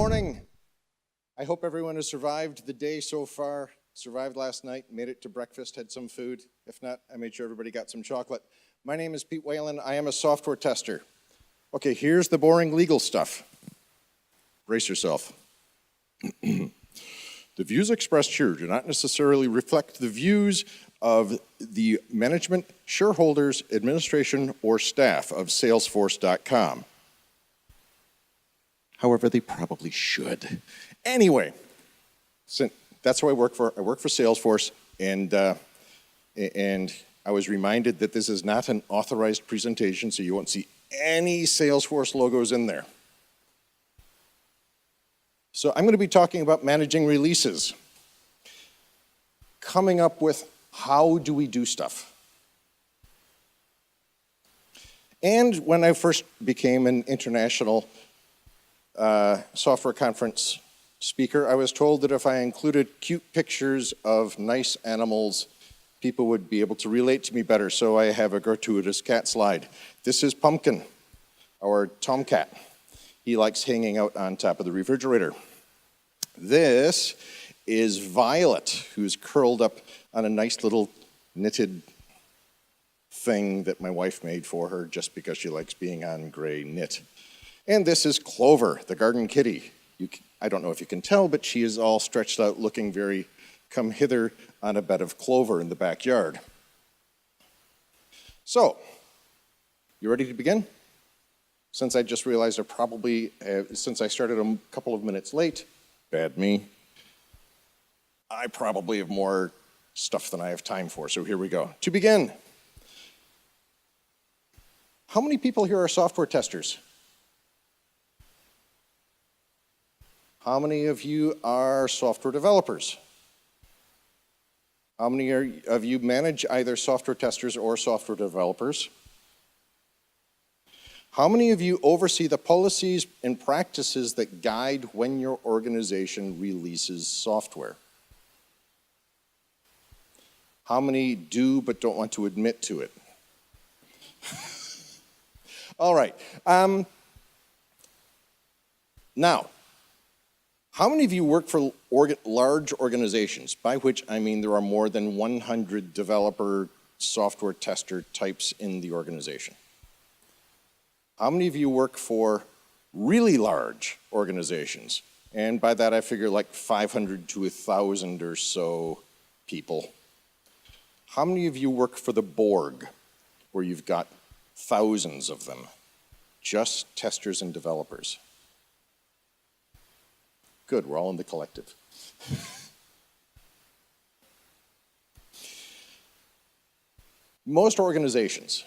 morning. I hope everyone has survived the day so far, survived last night, made it to breakfast, had some food. If not, I made sure everybody got some chocolate. My name is Pete Walen. I am a software tester. Okay, here's the boring legal stuff. Brace yourself. The views expressed here do not necessarily reflect the views of the management, shareholders, administration, or staff of Salesforce.com. However, they probably should. Anyway, that's who I work for. I work for Salesforce, and I was reminded that this is not an authorized presentation, so you won't see any Salesforce logos in there. So I'm going to be talking about managing releases, coming up with how do we do stuff. And when I first became an international software conference speaker, I was told that if I included cute pictures of nice animals, people would be able to relate to me better, so I have a gratuitous cat slide. This is Pumpkin, our tomcat. He likes hanging out on top of the refrigerator. This is Violet, who's curled up on a nice little knitted thing that my wife made for her just because she likes being on gray knit. And this is Clover, the garden kitty. I don't know if you can tell, but she is all stretched out looking very come hither on a bed of clover in the backyard. So, you ready to begin? Since I just realized since I started a couple of minutes late, bad me, I probably have more stuff than I have time for, so here we go. To begin, how many people here are software testers? How many of you are software developers? How many of you manage either software testers or software developers? How many of you oversee the policies and practices that guide when your organization releases software? How many do but don't want to admit to it? All right. Now, how many of you work for large organizations, by which I mean there are more than 100 developer software tester types in the organization? How many of you work for really large organizations? And by that I figure like 500 to 1,000 or so people. How many of you work for the Borg, where you've got thousands of them, just testers and developers? Good, we're all in the collective. Most organizations,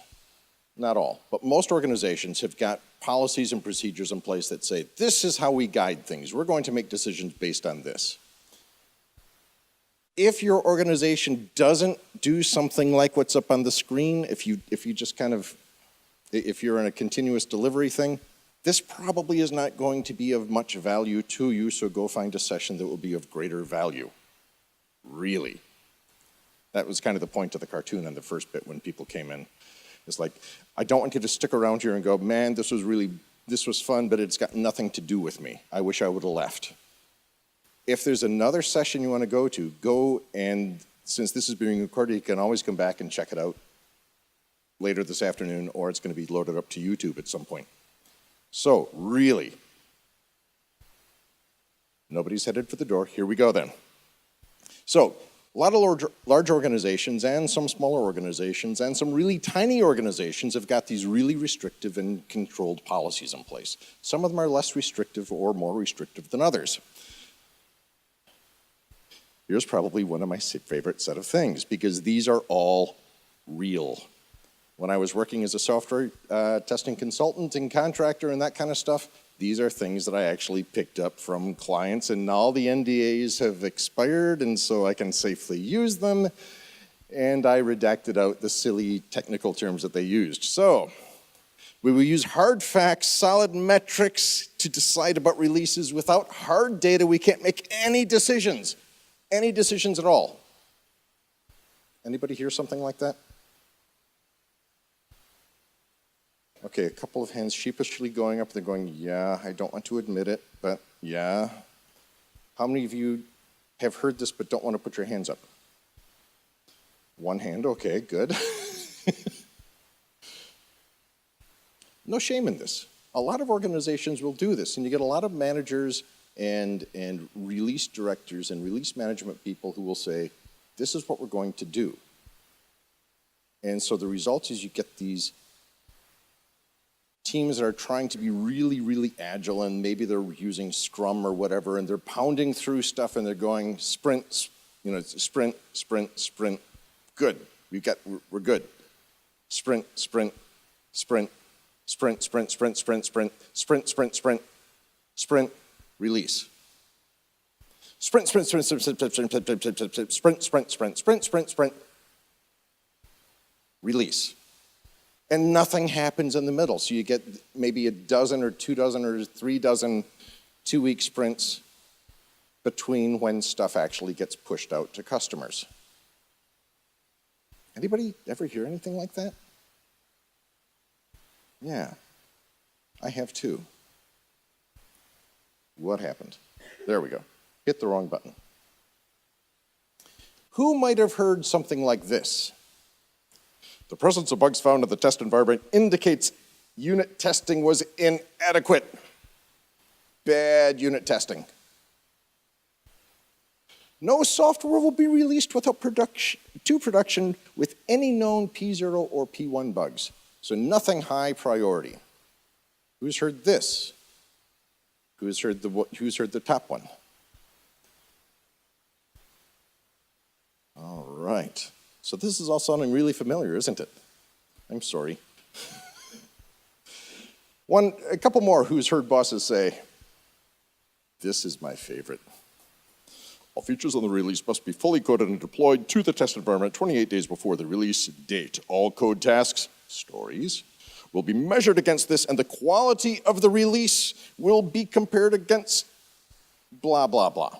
not all, but most organizations have got policies and procedures in place that say, this is how we guide things. We're going to make decisions based on this. If your organization doesn't do something like what's up on the screen, if you just if you're in a continuous delivery thing, this probably is not going to be of much value to you, so go find a session that will be of greater value. Really. That was kind of the point of the cartoon on the first bit when people came in. It's like, I don't want you to stick around here and go, man, this was fun, but it's got nothing to do with me. I wish I would have left. If there's another session you want to go to, go, and since this is being recorded, you can always come back and check it out later this afternoon, or it's going to be loaded up to YouTube at some point. So, really, nobody's headed for the door. Here we go then. So, a lot of large organizations and some smaller organizations and some really tiny organizations have got these really restrictive and controlled policies in place. Some of them are less restrictive or more restrictive than others. Here's probably one of my favorite set of things, because these are all real. When I was working as a software testing consultant and contractor and that kind of stuff, these are things that I actually picked up from clients, and all the NDAs have expired, and so I can safely use them, and I redacted out the silly technical terms that they used. So, we will use hard facts, solid metrics to decide about releases. Without hard data, we can't make any decisions at all. Anybody hear something like that? Okay, a couple of hands sheepishly going up. They're going, yeah, I don't want to admit it, but Yeah. How many of you have heard this but don't want to put your hands up? One hand, okay, good. No shame in this. A lot of organizations will do this, and you get a lot of managers and release directors and release management people who will say, this is what we're going to do. And so the result is you get these teams that are trying to be really, really agile, and maybe they're using Scrum or whatever, and they're pounding through stuff and they're going sprints, sprint, sprint, sprint. Good, we're good. Sprint, sprint, sprint, sprint, sprint, sprint, sprint, sprint, sprint, sprint, sprint, sprint, release. Sprint, sprint, sprint, sprint, sprint, sprint, sprint, sprint, sprint, sprint, sprint, sprint, sprint, release. And nothing happens in the middle. So you get maybe a dozen or 2 dozen or 3 dozen 2-week sprints between when stuff actually gets pushed out to customers. Anybody ever hear anything like that? Yeah, I have too. What happened? There we go. Hit the wrong button. Who might have heard something like this? The presence of bugs found in the test environment indicates unit testing was inadequate. Bad unit testing. No software will be released without production with any known P0 or P1 bugs. So nothing high priority. Who's heard this? Who's heard the top one? All right. So this is all sounding really familiar, isn't it? I'm sorry. A couple more who's heard bosses say, this is my favorite. All features on the release must be fully coded and deployed to the test environment 28 days before the release date. All code tasks, stories, will be measured against this, and the quality of the release will be compared against blah, blah, blah.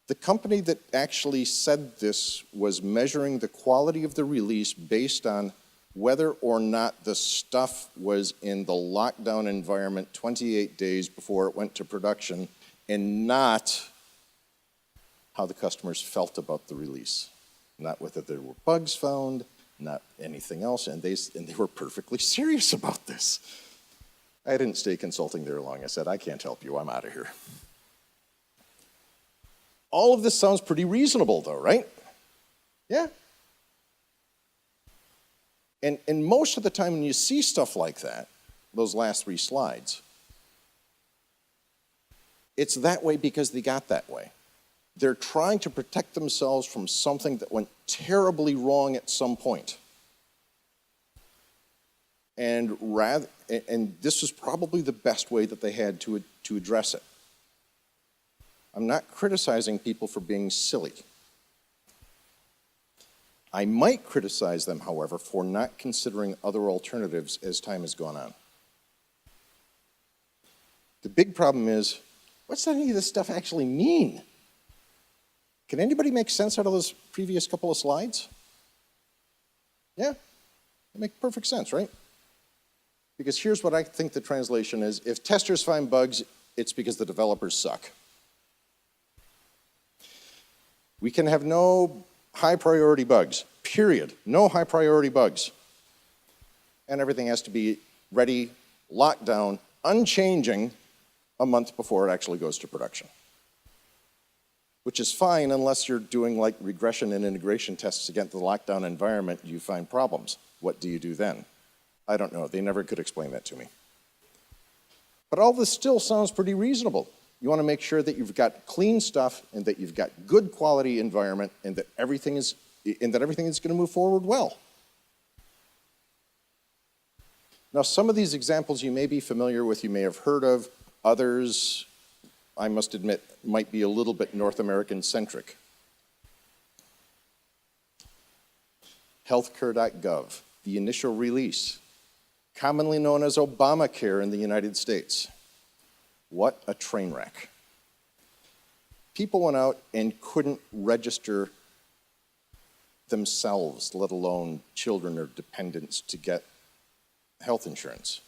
The company that actually said this was measuring the quality of the release based on whether or not the stuff was in the lockdown environment 28 days before it went to production, and not how the customers felt about the release. Not whether there were bugs found, not anything else, and they were perfectly serious about this. I didn't stay consulting there long. I said, I can't help you, I'm out of here. All of this sounds pretty reasonable though, right? Yeah. And most of the time when you see stuff like that, those last 3 slides, it's that way because they got that way. They're trying to protect themselves from something that went terribly wrong at some point. And this was probably the best way that they had to address it. I'm not criticizing people for being silly. I might criticize them, however, for not considering other alternatives as time has gone on. The big problem is, what's any of this stuff actually mean? Can anybody make sense out of those previous couple of slides? Yeah, they make perfect sense, right? Because here's what I think the translation is. If testers find bugs, it's because the developers suck. We can have no high priority bugs, period. No high priority bugs. And everything has to be ready, locked down, unchanging a month before it actually goes to production. Which is fine unless you're doing like regression and integration tests against the lockdown environment, you find problems. What do you do then? I don't know, they never could explain that to me. But all this still sounds pretty reasonable. You want to make sure that you've got clean stuff and that you've got good quality environment and that everything is going to move forward well. Now, some of these examples you may be familiar with, you may have heard of. Others, I must admit, might be a little bit North American centric. Healthcare.gov, the initial release, commonly known as Obamacare in the United States. What a train wreck. People went out and couldn't register themselves, let alone children or dependents, to get health insurance.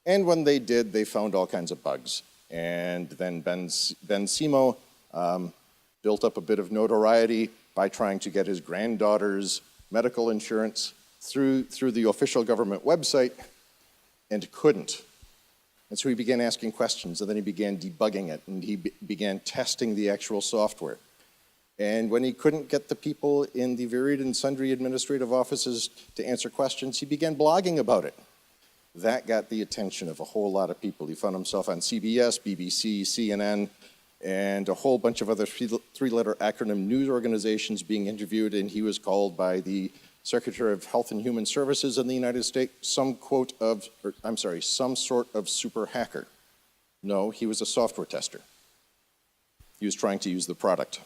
And when they did, they found all kinds of bugs. And then Ben Simo built up a bit of notoriety by trying to get his granddaughter's medical insurance through the official government website, and couldn't. And so he began asking questions, and then he began debugging it, and he began testing the actual software. And when he couldn't get the people in the varied and sundry administrative offices to answer questions, he began blogging about it. That got the attention of a whole lot of people. He found himself on CBS, BBC, CNN, and a whole bunch of other three-letter acronym news organizations being interviewed, and he was called by the Secretary of Health and Human Services in the United States some sort of super hacker. No, he was a software tester. He was trying to use the product.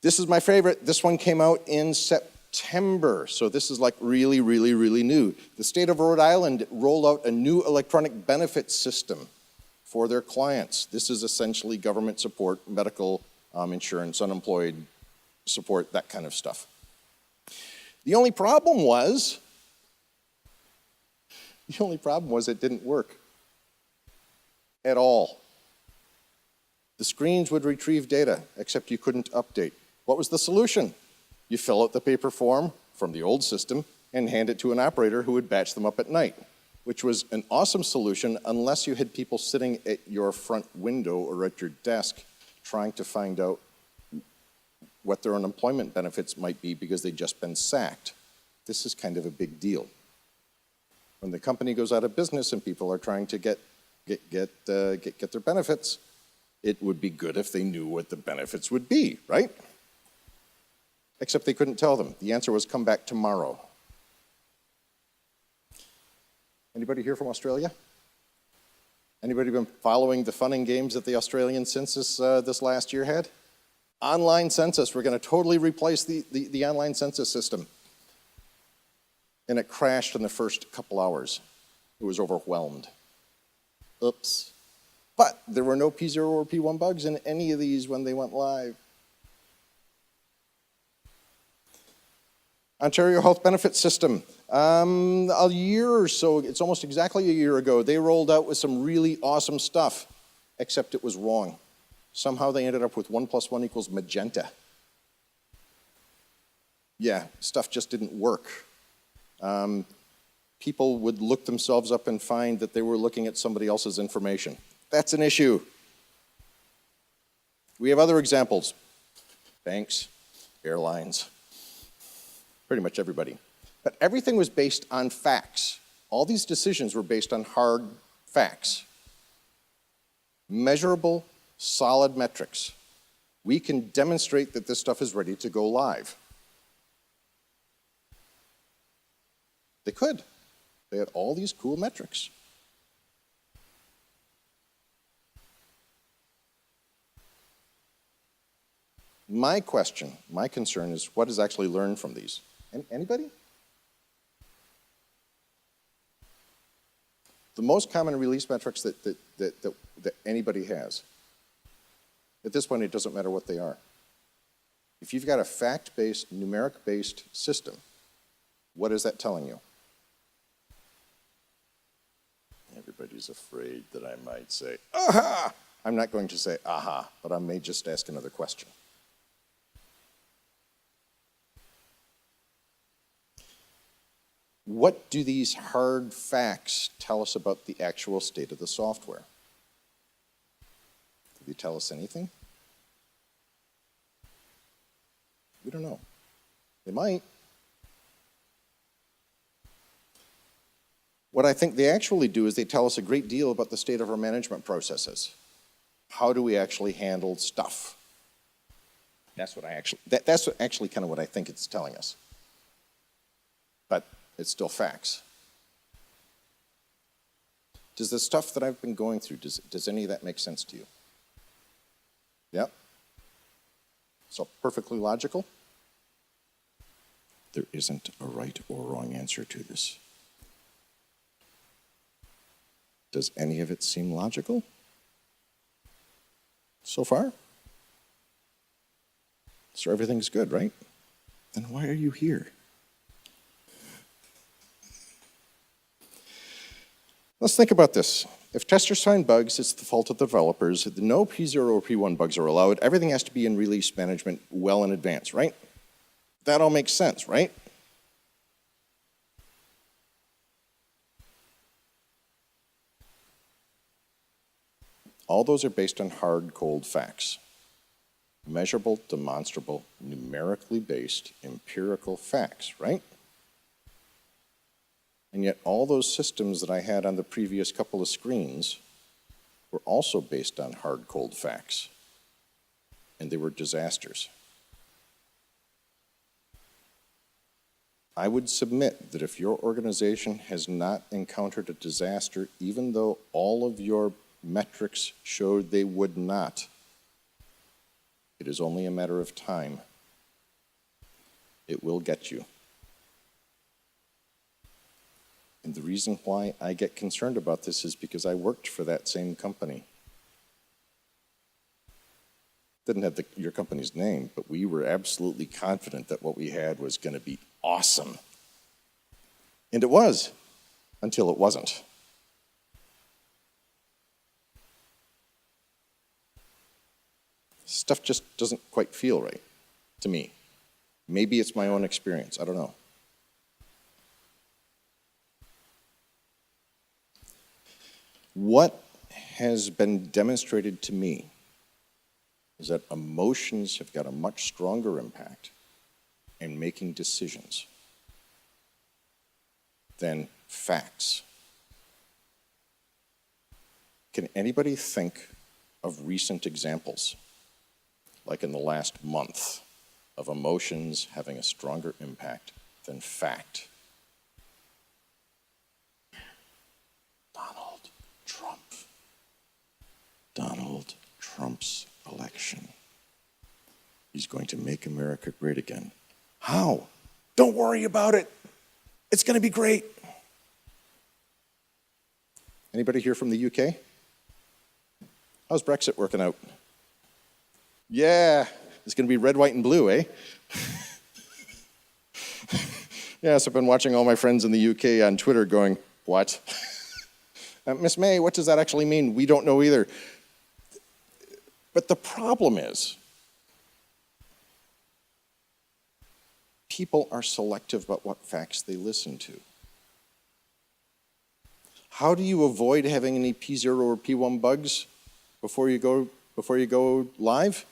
This is my favorite. This one came out in September, so this is like really, really, really new. The state of Rhode Island rolled out a new electronic benefit system for their clients. This is essentially government support, medical insurance, unemployed support, that kind of stuff. The only problem was it didn't work at all. The screens would retrieve data, except you couldn't update. What was the solution? You fill out the paper form from the old system and hand it to an operator who would batch them up at night, which was an awesome solution unless you had people sitting at your front window or at your desk trying to find out what their unemployment benefits might be because they'd just been sacked. This is kind of a big deal. When the company goes out of business and people are trying to get their benefits, it would be good if they knew what the benefits would be, right? Except they couldn't tell them. The answer was come back tomorrow. Anybody here from Australia? Anybody been following the fun and games that the Australian census this last year had? Online census. We're going to totally replace the online census system. And it crashed in the first couple hours. It was overwhelmed. Oops. But there were no P0 or P1 bugs in any of these when they went live. Ontario Health Benefit System. A year or so, it's almost exactly a year ago, they rolled out with some really awesome stuff, except it was wrong. Somehow they ended up with 1 + 1 = magenta. Yeah, stuff just didn't work. People would look themselves up and find that they were looking at somebody else's information. That's an issue. We have other examples. Banks, airlines, pretty much everybody. But everything was based on facts. All these decisions were based on hard facts. Measurable, solid metrics. We can demonstrate that this stuff is ready to go live. They could. They had all these cool metrics. My question, my concern is what is actually learned from these? Anybody? The most common release metrics that anybody has. At this point, it doesn't matter what they are. If you've got a fact-based, numeric-based system, what is that telling you? Everybody's afraid that I might say, aha! I'm not going to say, aha, but I may just ask another question. What do these hard facts tell us about the actual state of the software? Do they tell us anything? We don't know. They might. What I think they actually do is they tell us a great deal about the state of our management processes. How do we actually handle stuff? That's actually kind of what I think it's telling us. But it's still facts. Does the stuff that I've been going through, does any of that make sense to you? Yep. So perfectly logical? There isn't a right or wrong answer to this. Does any of it seem logical? So far? So everything's good, right? Then why are you here? Let's think about this. If testers find bugs, it's the fault of the developers. No P0 or P1 bugs are allowed. Everything has to be in release management well in advance, right? That all makes sense, right? All those are based on hard, cold facts. Measurable, demonstrable, numerically based, empirical facts, right? And yet all those systems that I had on the previous couple of screens were also based on hard, cold facts. And they were disasters. I would submit that if your organization has not encountered a disaster, even though all of your metrics showed they would not, it is only a matter of time. It will get you. And the reason why I get concerned about this is because I worked for that same company. Didn't have your company's name, but we were absolutely confident that what we had was going to be awesome. And it was, until it wasn't. Stuff just doesn't quite feel right to me. Maybe it's my own experience, I don't know. What has been demonstrated to me is that emotions have got a much stronger impact in making decisions than facts. Can anybody think of recent examples, like in the last month, of emotions having a stronger impact than fact? Donald Trump's election. He's going to make America great again. How? Don't worry about it. It's going to be great. Anybody here from the UK? How's Brexit working out? Yeah, it's going to be red, white, and blue, eh? Yes, I've been watching all my friends in the UK on Twitter going, what? Miss May, what does that actually mean? We don't know either. But the problem is, people are selective about what facts they listen to. How do you avoid having any P0 or P1 bugs before you go live?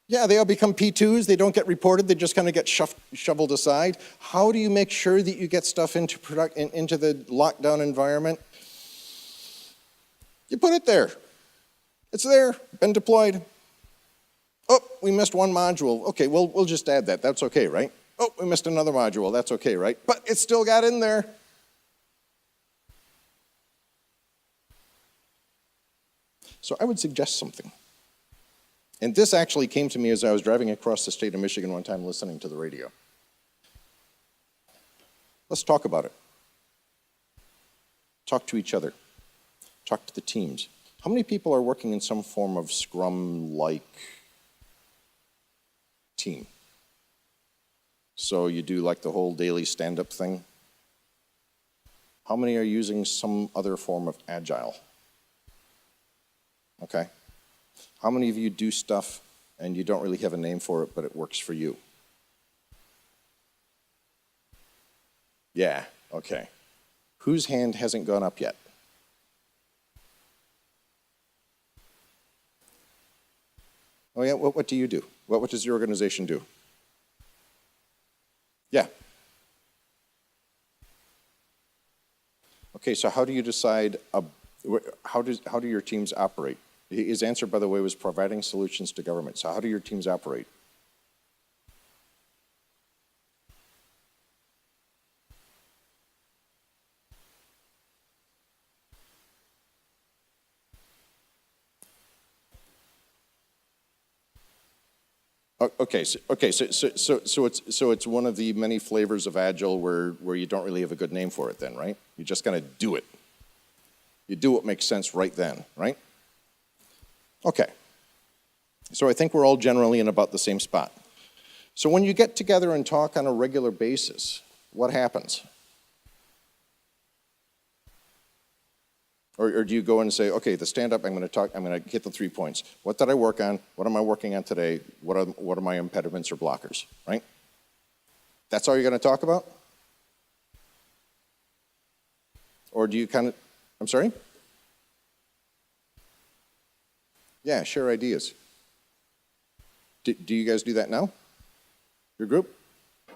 Yeah, they all become P2s, they don't get reported, they just kind of get shoveled aside. How do you make sure that you get stuff into the lockdown environment? You put it there. It's there, been deployed. Oh, we missed one module. Okay, well, we'll just add that. That's okay, right? Oh, we missed another module. That's okay, right? But it still got in there. So I would suggest something. And this actually came to me as I was driving across the state of Michigan one time listening to the radio. Let's talk about it. Talk to each other. Talk to the teams. How many people are working in some form of Scrum-like team? So you do like the whole daily stand-up thing? How many are using some other form of Agile? Okay. How many of you do stuff and you don't really have a name for it, but it works for you? Yeah, okay. Whose hand hasn't gone up yet? Oh yeah, what do you do? What does your organization do? Yeah. Okay, so how do you decide, how do your teams operate? His answer, by the way, was providing solutions to government. So how do your teams operate? Okay, so it's one of the many flavors of Agile where you don't really have a good name for it then, right? You just kind of do it. You do what makes sense right then, right? Okay. So I think we're all generally in about the same spot. So when you get together and talk on a regular basis, what happens? Or do you go in and say, okay, the stand-up, I'm going to hit the 3 points. What did I work on? What am I working on today? What are my impediments or blockers, right? That's all you're going to talk about? Or do you kind of, I'm sorry? Yeah, share ideas. Do you guys do that now? Your group?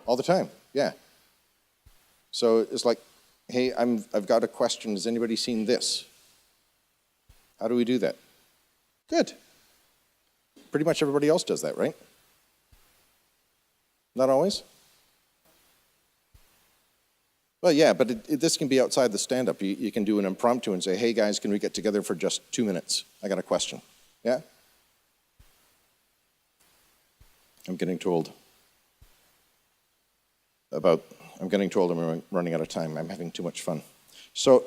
All the time, yeah. So it's like, hey, I've got a question. Has anybody seen this? How do we do that? Good. Pretty much everybody else does that, right? Not always? Well, yeah, but this can be outside the stand-up. You can do an impromptu and say, hey, guys, can we get together for just 2 minutes? I got a question. Yeah? I'm getting told I'm running out of time. I'm having too much fun. So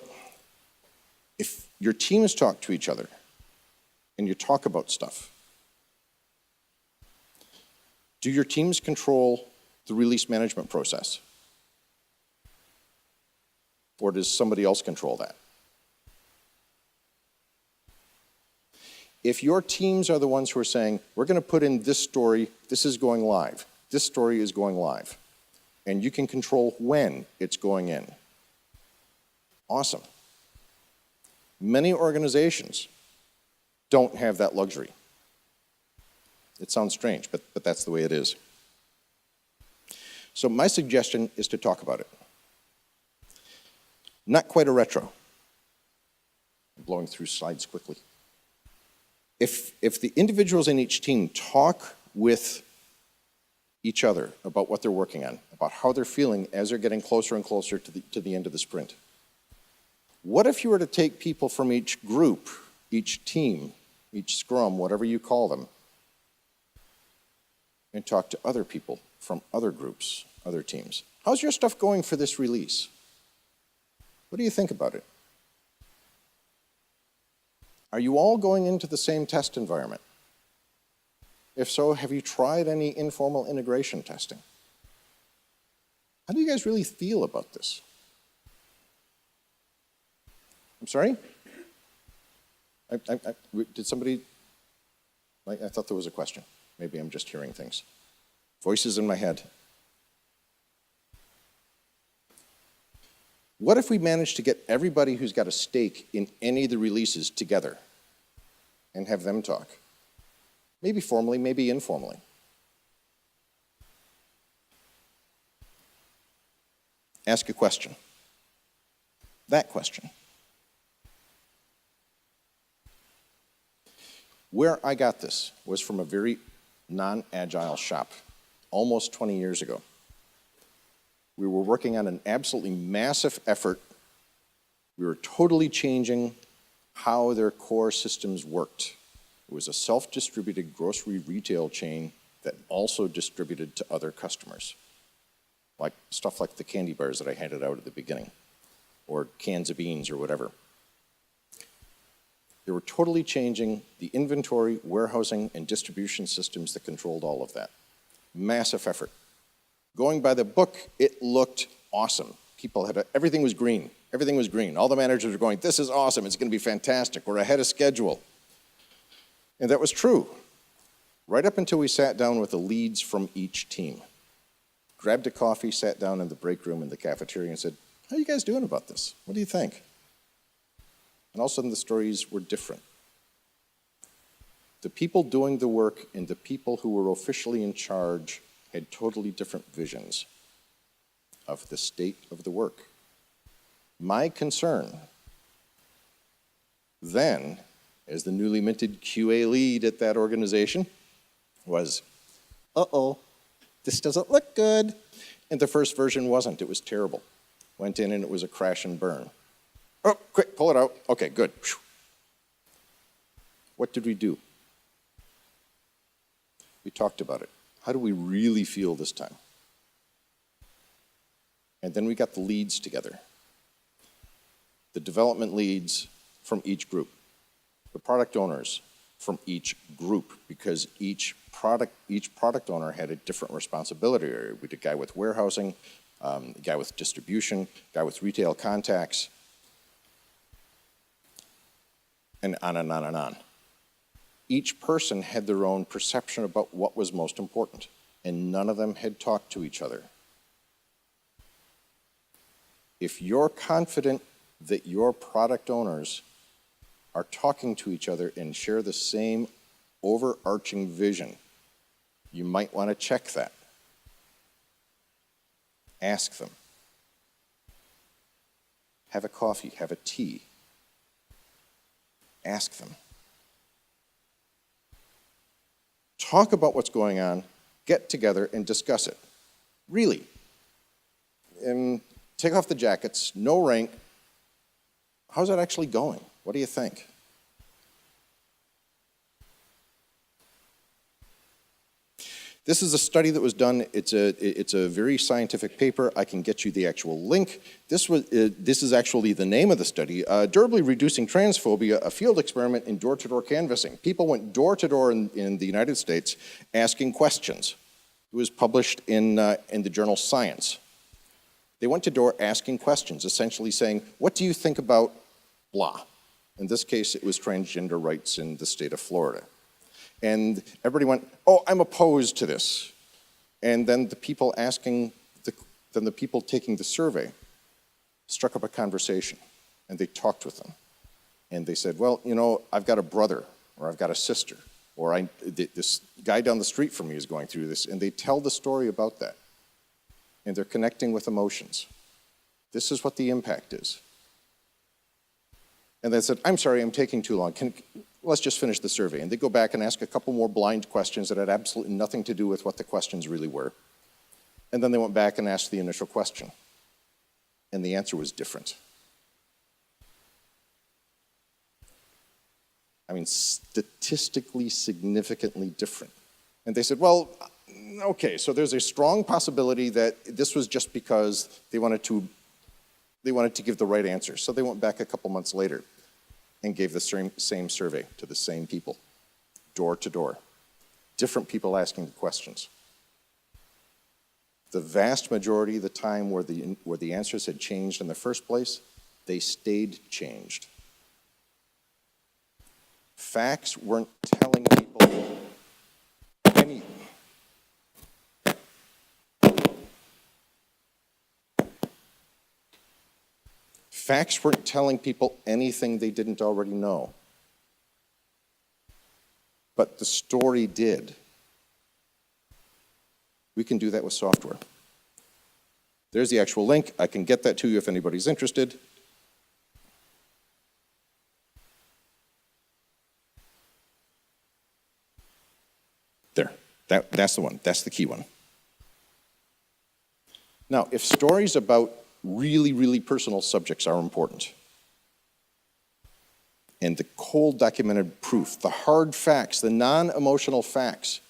if your teams talk to each other and you talk about stuff, do your teams control the release management process? Or does somebody else control that? If your teams are the ones who are saying, we're going to put in this story, this is going live, this story is going live, and you can control when it's going in, awesome. Many organizations don't have that luxury. It sounds strange, but that's the way it is. So my suggestion is to talk about it. Not quite a retro. I'm blowing through slides quickly. If the individuals in each team talk with each other about what they're working on, about how they're feeling as they're getting closer and closer to the end of the sprint. What if you were to take people from each group, each team, each scrum, whatever you call them, and talk to other people from other groups, other teams? How's your stuff going for this release? What do you think about it? Are you all going into the same test environment? If so, have you tried any informal integration testing? How do you guys really feel about this? I'm sorry? Did somebody, I thought there was a question. Maybe I'm just hearing things. Voices in my head. What if we managed to get everybody who's got a stake in any of the releases together and have them talk? Maybe formally, maybe informally. Ask a question. That question. Where I got this was from a very non-agile shop almost 20 years ago. We were working on an absolutely massive effort. We were totally changing how their core systems worked. It was a self-distributed grocery retail chain that also distributed to other customers, like stuff like the candy bars that I handed out at the beginning, or cans of beans or whatever. They were totally changing the inventory, warehousing, and distribution systems that controlled all of that. Massive effort. Going by the book, it looked awesome. People had everything was green. Everything was green. All the managers were going, this is awesome. It's going to be fantastic. We're ahead of schedule. And that was true. Right up until we sat down with the leads from each team. Grabbed a coffee, sat down in the break room in the cafeteria and said, how are you guys doing about this? What do you think? And all of a sudden the stories were different. The people doing the work and the people who were officially in charge had totally different visions of the state of the work. My concern then, as the newly minted QA lead at that organization, was, uh-oh, this doesn't look good. And the first version wasn't, it was terrible. Went in and it was a crash and burn. Oh, quick, pull it out. Okay, good. Whew. What did we do? We talked about it. How do we really feel this time? And then we got the leads together. The development leads from each group. The product owners from each group, because each product owner had a different responsibility area. We had a guy with warehousing, a guy with distribution, a guy with retail contacts. and on and on and on. Each person had their own perception about what was most important, and none of them had talked to each other. If you're confident that your product owners are talking to each other and share the same overarching vision, you might want to check that. Ask them. Have a coffee, have a tea. Ask them. Talk about what's going on, get together and discuss it. Really. And take off the jackets, no rank. How's that actually going? What do you think? This is a study that was done. It's a very scientific paper. I can get you the actual link. This is actually the name of the study. Durably Reducing Transphobia, a field experiment in door-to-door canvassing. People went door-to-door in the United States asking questions. It was published in the journal Science. They went to door asking questions, essentially saying, what do you think about blah? In this case, it was transgender rights in the state of Florida. And everybody went, oh, I'm opposed to this. And then the people taking the survey struck up a conversation, and they talked with them. And they said, well, you know, I've got a brother, or I've got a sister, or this guy down the street from me is going through this, and they tell the story about that. And they're connecting with emotions. This is what the impact is. And they said, I'm sorry, I'm taking too long. Let's just finish the survey. And they go back and ask a couple more blind questions that had absolutely nothing to do with what the questions really were. And then they went back and asked the initial question. And the answer was different. I mean, statistically significantly different. And they said, well, okay, so there's a strong possibility that this was just because they wanted to give the right answer. So they went back a couple months later and gave the same survey to the same people, door to door. Different people asking the questions. The vast majority of the time where the answers had changed in the first place, they stayed changed. Facts weren't telling people any. Facts weren't telling people anything they didn't already know. But the story did. We can do that with software. There's the actual link. I can get that to you if anybody's interested. There. That's the one. That's the key one. Now, if stories about really, really personal subjects are important, and the cold documented proof, the hard facts, the non-emotional facts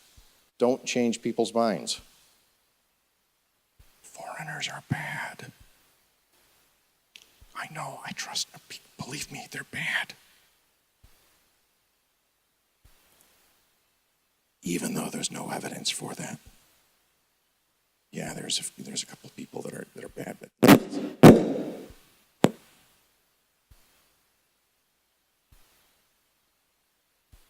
don't change people's minds. Foreigners are bad. I know, I trust, believe me, they're bad. Even though there's no evidence for that. Yeah, there's a couple of people that are bad, but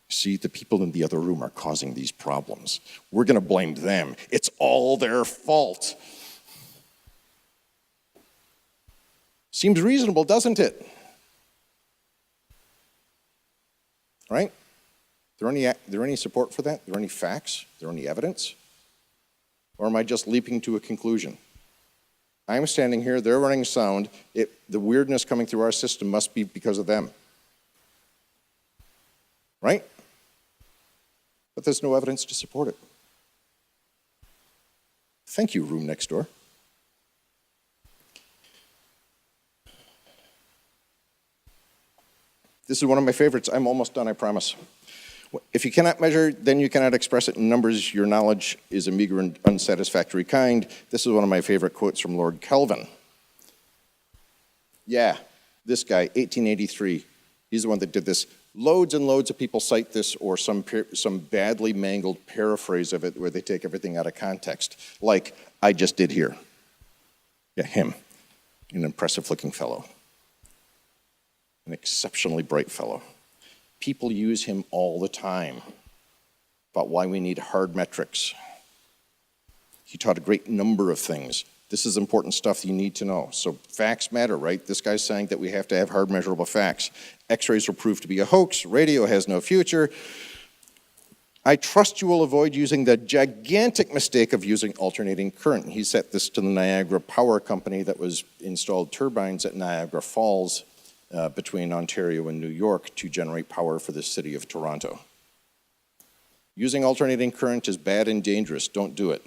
see, the people in the other room are causing these problems. We're going to blame them. It's all their fault. Seems reasonable, doesn't it? Right? There any support for that? There any facts? There any evidence? Or am I just leaping to a conclusion? I'm standing here, they're running sound. The weirdness coming through our system must be because of them. Right? But there's no evidence to support it. Thank you, room next door. This is one of my favorites. I'm almost done, I promise. If you cannot measure, then you cannot express it in numbers. Your knowledge is a meager and unsatisfactory kind. This is one of my favorite quotes from Lord Kelvin. Yeah, this guy, 1883, he's the one that did this. Loads and loads of people cite this or some badly mangled paraphrase of it where they take everything out of context, like I just did here. Yeah, him, an impressive-looking fellow, an exceptionally bright fellow. People use him all the time about why we need hard metrics. He taught a great number of things. This is important stuff you need to know. So facts matter, right? This guy's saying that we have to have hard measurable facts. X-rays were proved to be a hoax. Radio has no future. I trust you will avoid using the gigantic mistake of using alternating current. He set this to the Niagara Power Company that was installed turbines at Niagara Falls between Ontario and New York to generate power for the city of Toronto. Using alternating current is bad and dangerous. Don't do it.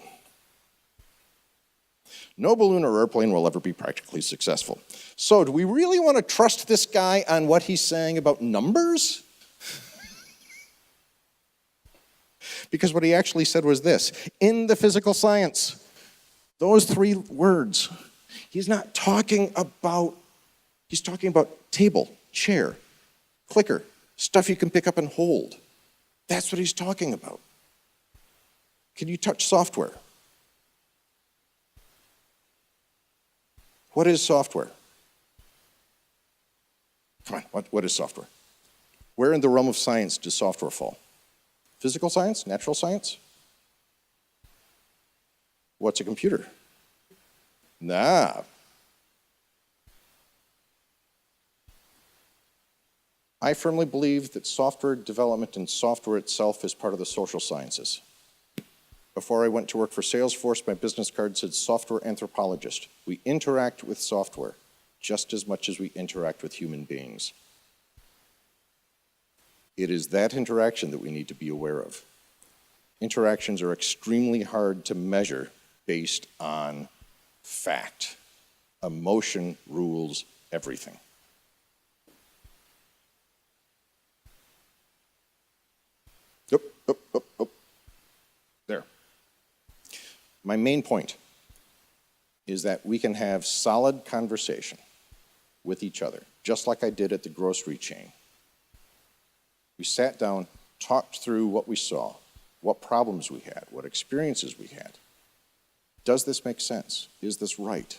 No balloon or airplane will ever be practically successful. So do we really want to trust this guy on what he's saying about numbers? Because what he actually said was this: in the physical science, those 3 words, he's talking about table, chair, clicker, stuff you can pick up and hold. That's what he's talking about. Can you touch software? What is software? Come on, what is software? Where in the realm of science does software fall? Physical science? Natural science? What's a computer? Nah. I firmly believe that software development and software itself is part of the social sciences. Before I went to work for Salesforce, my business card said software anthropologist. We interact with software just as much as we interact with human beings. It is that interaction that we need to be aware of. Interactions are extremely hard to measure based on fact. Emotion rules everything. There. My main point is that we can have solid conversation with each other, just like I did at the grocery chain. We sat down, talked through what we saw, what problems we had, what experiences we had. Does this make sense? Is this right?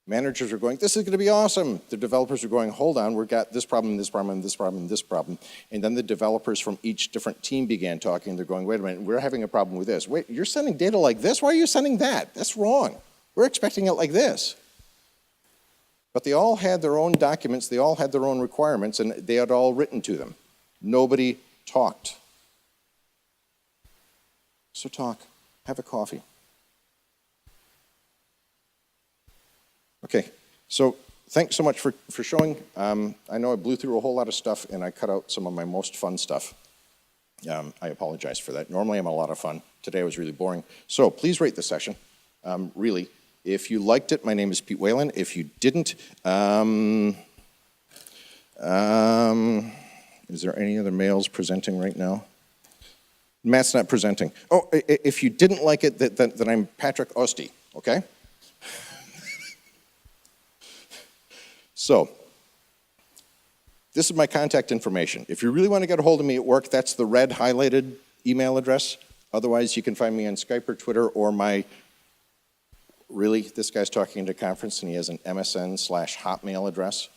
Managers are going, this is going to be awesome. The developers are going, hold on, we've got this problem, this problem, this problem, this problem. And then the developers from each different team began talking. They're going, wait a minute, we're having a problem with this. Wait, you're sending data like this? Why are you sending that? That's wrong. We're expecting it like this. But they all had their own documents, they all had their own requirements, and they had all written to them. Nobody talked. So talk, have a coffee. Okay, so thanks so much for showing. I know I blew through a whole lot of stuff and I cut out some of my most fun stuff. I apologize for that. Normally I'm a lot of fun. Today I was really boring. So please rate the session, really. If you liked it, my name is Pete Walen. If you didn't, is there any other males presenting right now? Matt's not presenting. Oh, if you didn't like it, then I'm Patrick Osty, okay? So, this is my contact information. If you really want to get a hold of me at work, that's the red highlighted email address. Otherwise, you can find me on Skype or Twitter or my, really, this guy's talking at a conference and he has an MSN/Hotmail address.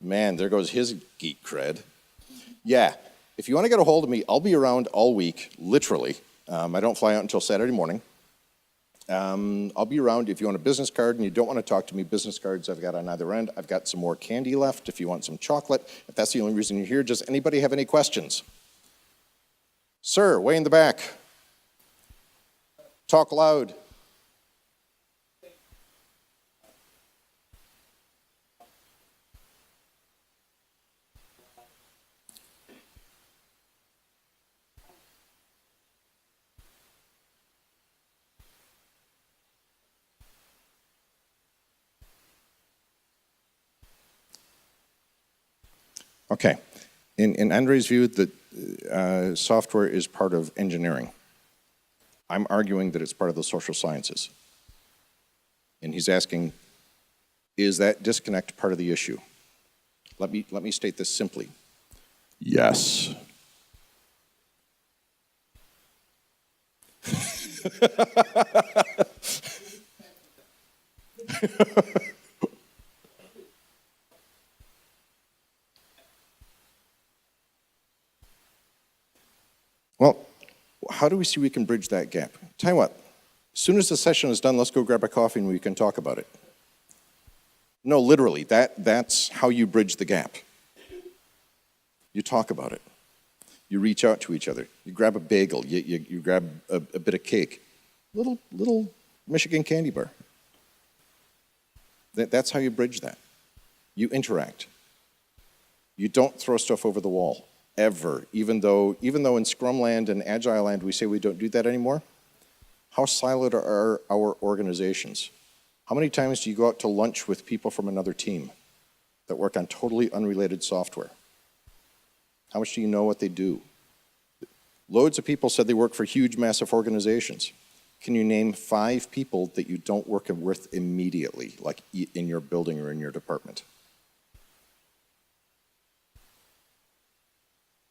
Man, there goes his geek cred. Yeah, if you want to get a hold of me, I'll be around all week, literally. I don't fly out until Saturday morning. I'll be around. If you want a business card and you don't want to talk to me, business cards I've got on either end. I've got some more candy left if you want some chocolate. If that's the only reason you're here, does anybody have any questions? Sir, way in the back. Talk loud. Okay. In Andre's view, that software is part of engineering. I'm arguing that it's part of the social sciences. And he's asking, is that disconnect part of the issue? Let me state this simply. Yes. Well, how do we see we can bridge that gap? Tell you what, as soon as the session is done, let's go grab a coffee and we can talk about it. No, literally, that's how you bridge the gap. You talk about it. You reach out to each other. You grab a bagel. You grab a bit of cake. Little Michigan candy bar. That's how you bridge that. You interact. You don't throw stuff over the wall, ever. Even though in Scrum land and Agile land we say we don't do that anymore, how siloed are our organizations? How many times do you go out to lunch with people from another team that work on totally unrelated software? How much do you know what they do? Loads of people said they work for huge, massive organizations. Can you name 5 people that you don't work with immediately, like in your building or in your department?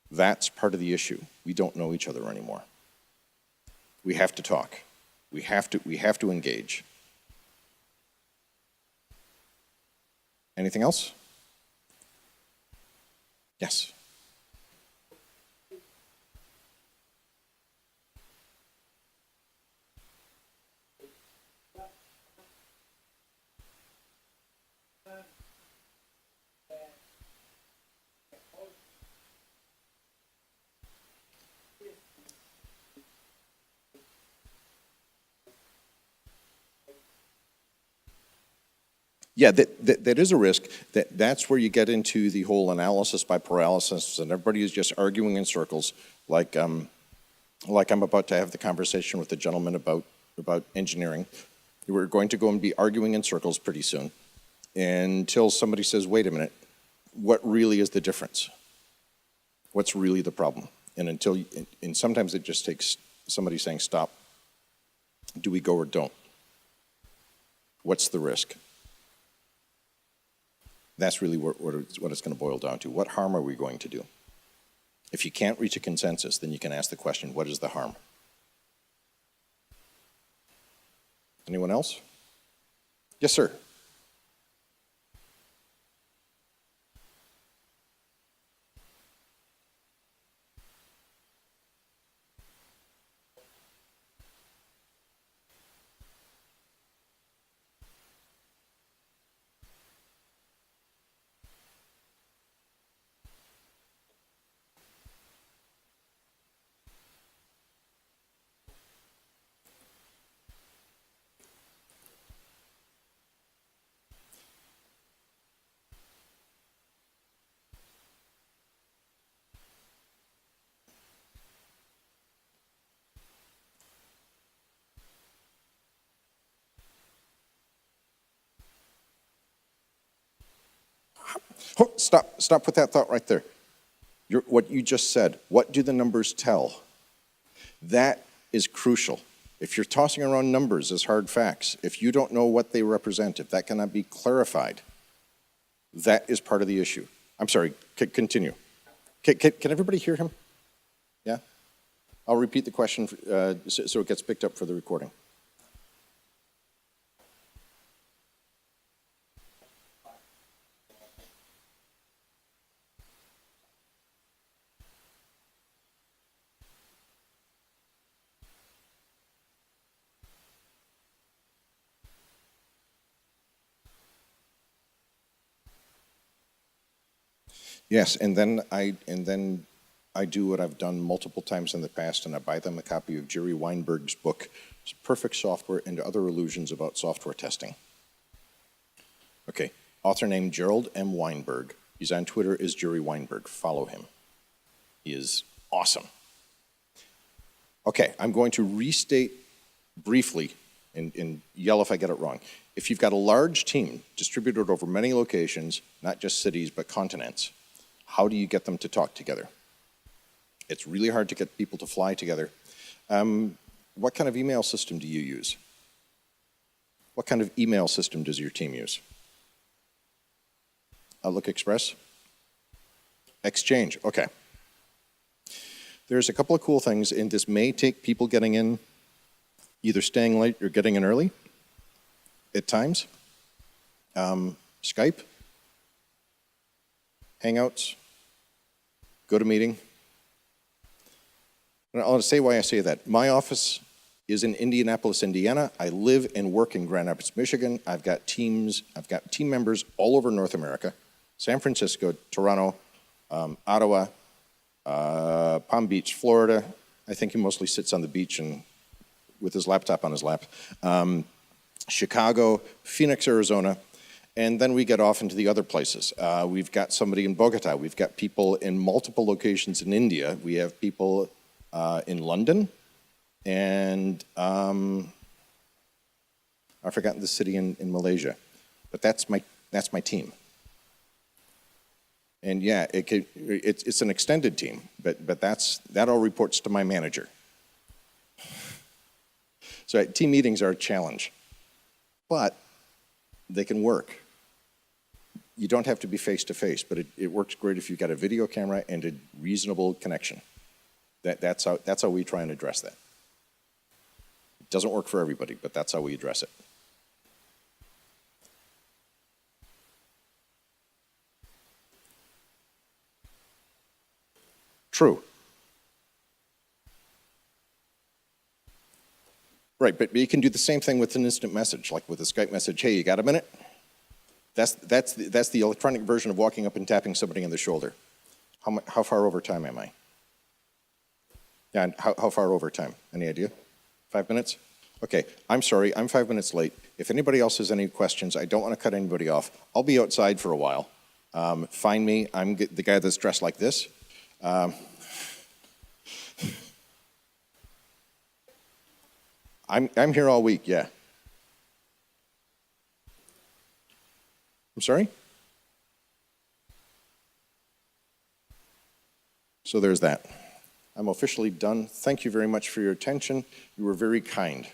That's part of the issue. We don't know each other anymore. We have to talk. We have to engage. Anything else? Yes. Yeah, that is a risk. That's where you get into the whole analysis by paralysis, and everybody is just arguing in circles, like I'm about to have the conversation with the gentleman about engineering. We're going to go and be arguing in circles pretty soon, until somebody says, "Wait a minute, what really is the difference? What's really the problem?" And sometimes it just takes somebody saying, "Stop. Do we go or don't? What's the risk?" That's really what it's going to boil down to. What harm are we going to do? If you can't reach a consensus, then you can ask the question, what is the harm? Anyone else? Yes, sir. Oh, stop with that thought right there. What you just said, what do the numbers tell? That is crucial. If you're tossing around numbers as hard facts, if you don't know what they represent, if that cannot be clarified, that is part of the issue. I'm sorry, continue. Can everybody hear him? Yeah? I'll repeat the question so it gets picked up for the recording. Yes, and then I do what I've done multiple times in the past, and I buy them a copy of Jerry Weinberg's book, Perfect Software and Other Illusions About Software Testing. Okay, author named Gerald M. Weinberg. He's on Twitter as Jerry Weinberg. Follow him. He is awesome. Okay, I'm going to restate briefly and yell if I get it wrong. If you've got a large team distributed over many locations, not just cities, but continents, how do you get them to talk together? It's really hard to get people to fly together. What kind of email system do you use? What kind of email system does your team use? Outlook Express? Exchange, okay. There's a couple of cool things, and this may take people getting in, either staying late or getting in early at times. Skype, Hangouts, GoToMeeting. And I'll say why I say that. My office is in Indianapolis, Indiana. I live and work in Grand Rapids, Michigan. I've got team members all over North America: San Francisco, Toronto, Ottawa, Palm Beach, Florida. I think he mostly sits on the beach and with his laptop on his lap. Chicago, Phoenix, Arizona, and then we get off into the other places. We've got somebody in Bogota. We've got people in multiple locations in India. We have people in London, and I've forgotten the city in Malaysia, but that's my team. And yeah, it's an extended team, but that all reports to my manager. So team meetings are a challenge, but they can work. You don't have to be face-to-face, but it works great if you've got a video camera and a reasonable connection. That's how we try and address that. It doesn't work for everybody, but that's how we address it. True. Right, but you can do the same thing with an instant message, like with a Skype message. Hey, you got a minute? That's the electronic version of walking up and tapping somebody on the shoulder. How far over time am I? Yeah, and how far over time? Any idea? 5 minutes? Okay, I'm sorry, I'm 5 minutes late. If anybody else has any questions, I don't want to cut anybody off. I'll be outside for a while. Find me, I'm the guy that's dressed like this. I'm here all week, yeah. I'm sorry? So there's that. I'm officially done. Thank you very much for your attention. You were very kind.